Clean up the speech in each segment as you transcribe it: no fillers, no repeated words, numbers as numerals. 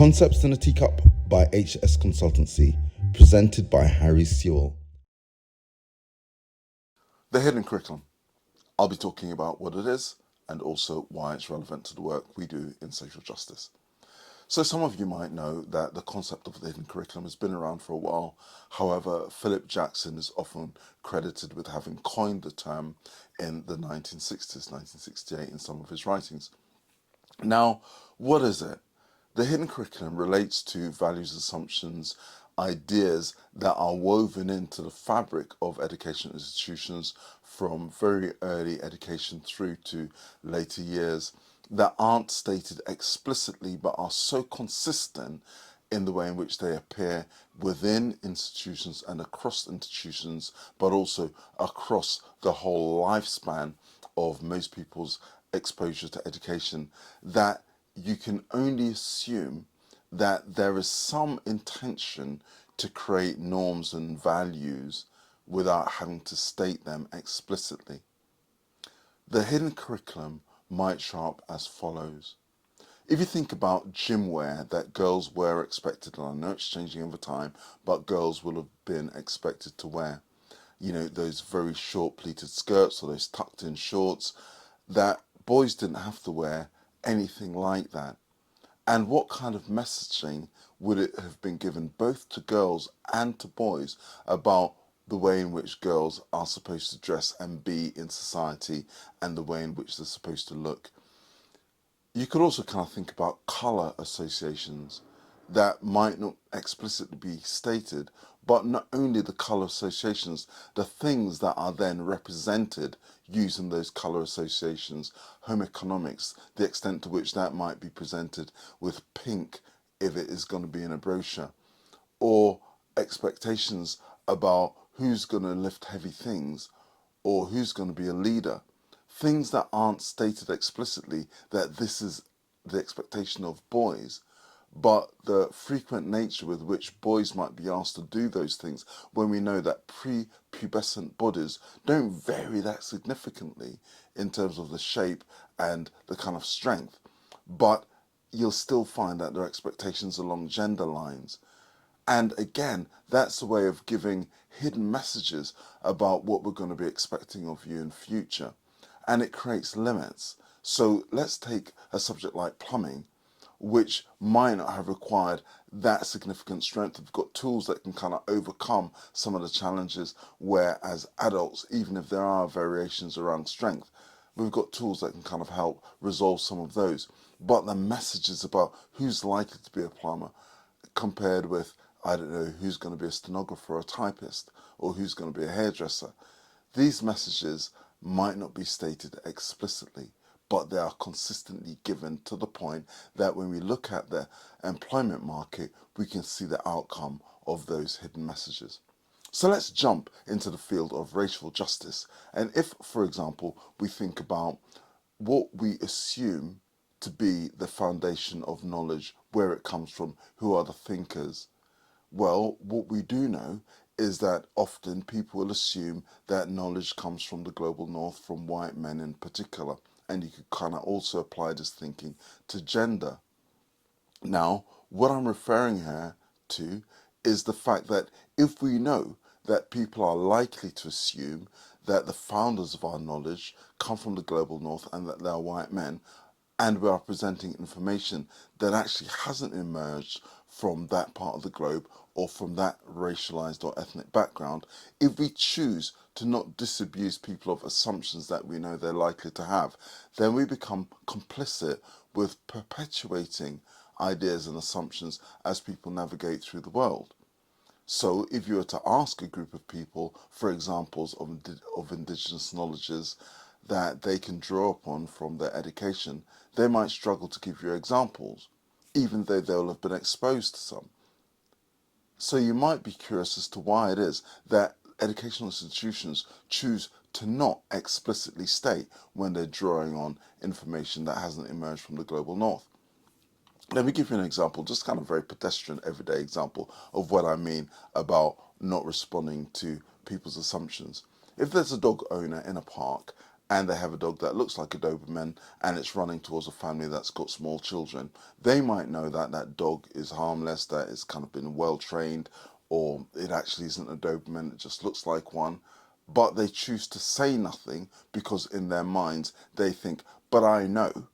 Concepts in a Teacup by HS Consultancy, presented by Harry Sewell. The hidden curriculum. I'll be talking about what it is and also why it's relevant to the work we do in social justice. So some of you might know that the concept of the hidden curriculum has been around for a while. However, Philip Jackson is often credited with having coined the term in the 1960s, 1968 in some of his writings. Now, what is it? The hidden curriculum relates to values, assumptions, ideas that are woven into the fabric of education institutions from very early education through to later years that aren't stated explicitly but are so consistent in the way in which they appear within institutions and across institutions, but also across the whole lifespan of most people's exposure to education, that you can only assume that there is some intention to create norms and values without having to state them explicitly. The hidden curriculum might show up as follows. If you think about gym wear that girls were expected, and I know it's changing over time, but girls will have been expected to wear, those very short pleated skirts or those tucked in shorts, that boys didn't have to wear anything like that. And what kind of messaging would it have been given both to girls and to boys about the way in which girls are supposed to dress and be in society and the way in which they're supposed to look? You could also kind of think about colour associations that might not explicitly be stated, but not only the colour associations, the things that are then represented using those colour associations, home economics, the extent to which that might be presented with pink if it is going to be in a brochure, or expectations about who's going to lift heavy things or who's going to be a leader. Things that aren't stated explicitly that this is the expectation of boys, but the frequent nature with which boys might be asked to do those things when we know that prepubescent bodies don't vary that significantly in terms of the shape and the kind of strength, but you'll still find that there are expectations along gender lines. And again, that's a way of giving hidden messages about what we're going to be expecting of you in future. And it creates limits. So let's take a subject like plumbing, which might not have required that significant strength. We've got tools that can kind of overcome some of the challenges, where as adults, even if there are variations around strength, we've got tools that can kind of help resolve some of those. But the messages about who's likely to be a plumber compared with, I don't know, who's going to be a stenographer or a typist, or who's going to be a hairdresser, these messages might not be stated explicitly, but they are consistently given to the point that when we look at the employment market, we can see the outcome of those hidden messages. So let's jump into the field of racial justice. And if, for example, we think about what we assume to be the foundation of knowledge, where it comes from, who are the thinkers, well, what we do know is that often people will assume that knowledge comes from the global north, from white men in particular, and you could kind of also apply this thinking to gender. Now, what I'm referring here to is the fact that if we know that people are likely to assume that the founders of our knowledge come from the global north and that they are white men, and we are presenting information that actually hasn't emerged from that part of the globe or from that racialized or ethnic background, if we choose to not disabuse people of assumptions that we know they're likely to have, then we become complicit with perpetuating ideas and assumptions as people navigate through the world. So if you were to ask a group of people for examples of indigenous knowledges that they can draw upon from their education, they might struggle to give you examples, even though they'll have been exposed to some. So you might be curious as to why it is that educational institutions choose to not explicitly state when they're drawing on information that hasn't emerged from the global north. Let me give you an example, just kind of very pedestrian, everyday example of what I mean about not responding to people's assumptions. If there's a dog owner in a park and they have a dog that looks like a Doberman and it's running towards a family that's got small children, they might know that that dog is harmless, that it's kind of been well trained, or it actually isn't a Doberman, it just looks like one, but they choose to say nothing because in their minds they think, but I know,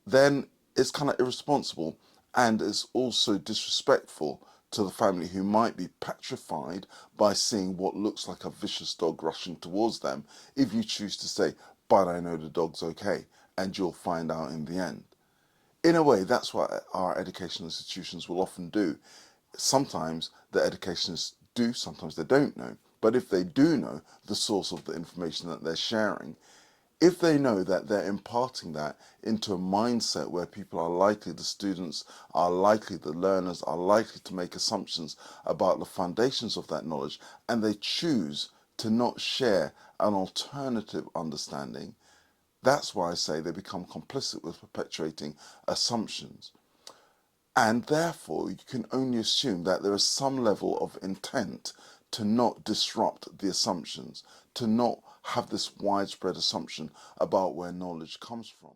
then it's kind of irresponsible, and it's also disrespectful to the family who might be petrified by seeing what looks like a vicious dog rushing towards them if you choose to say, but I know the dog's okay, and you'll find out in the end. In a way, that's what our educational institutions will often do. Sometimes the educationists do, sometimes they don't know. But if they do know the source of the information that they're sharing, if they know that they're imparting that into a mindset where people are likely, the students are likely, the learners are likely to make assumptions about the foundations of that knowledge, and they choose to not share an alternative understanding, that's why I say they become complicit with perpetuating assumptions. And therefore, you can only assume that there is some level of intent to not disrupt the assumptions, to not have this widespread assumption about where knowledge comes from.